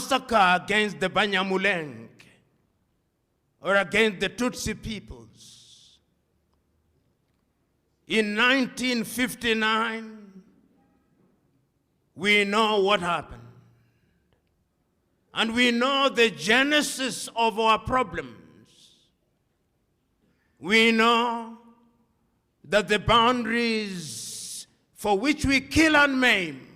massacre against the Banyamulenge or against the Tutsi peoples. In 1959, we know what happened. And we know the genesis of our problems. We know that the boundaries for which we kill and maim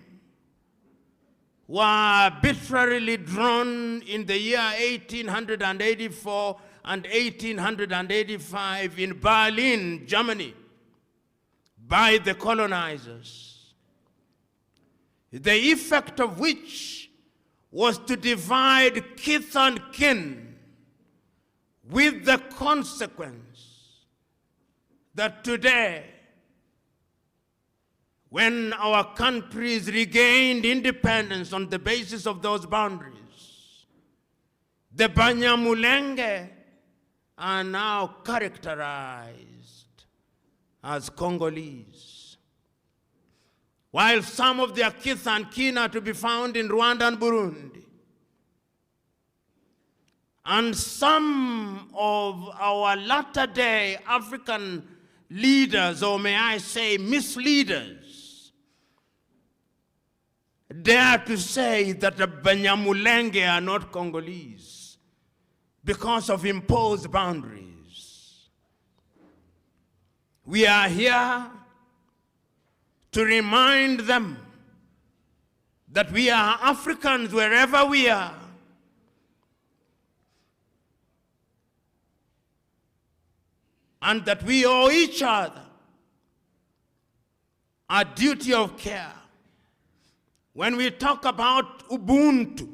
were arbitrarily drawn in the year 1884 and 1885 in Berlin, Germany, by the colonizers, the effect of which was to divide kith and kin, with the consequence that today, when our countries regained independence on the basis of those boundaries, the Banyamulenge are now characterized as Congolese, while some of their kith and kin are to be found in Rwanda and Burundi. And some of our latter-day African leaders, or may I say misleaders, dare to say that the Banyamulenge are not Congolese because of imposed boundaries. We are here to remind them that we are Africans wherever we are. And that we owe each other a duty of care. When we talk about Ubuntu,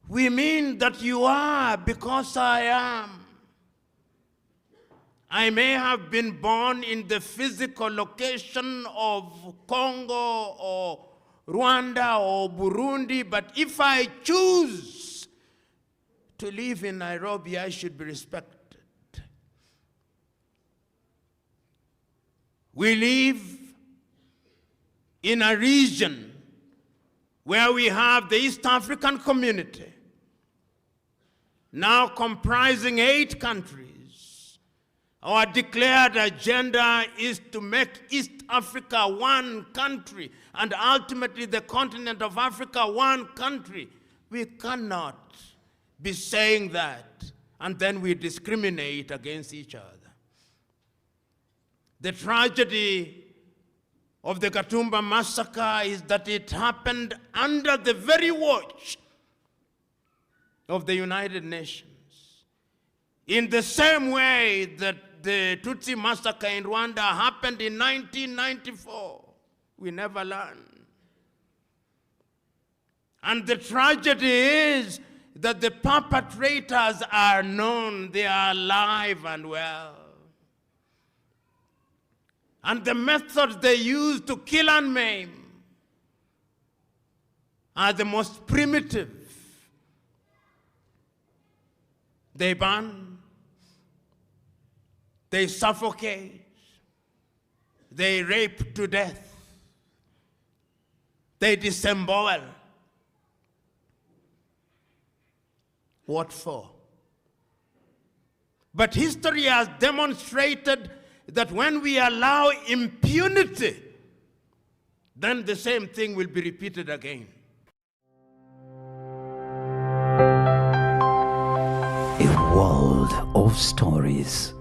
we mean that you are because I am. I may have been born in the physical location of Congo or Rwanda or Burundi, but if I choose to live in Nairobi, I should be respected. We live in a region where we have the East African community, now comprising 8 countries. Our declared agenda is to make East Africa one country, and ultimately the continent of Africa one country. We cannot be saying that, and then we discriminate against each other. The tragedy of the Gatumba massacre is that it happened under the very watch of the United Nations. In the same way that the Tutsi massacre in Rwanda happened in 1994. We never learned. And the tragedy is that the perpetrators are known, they are alive and well. And the methods they use to kill and maim are the most primitive. They burn, they suffocate, they rape to death, they disembowel. What for? But history has demonstrated that when we allow impunity, then the same thing will be repeated again. A world of stories.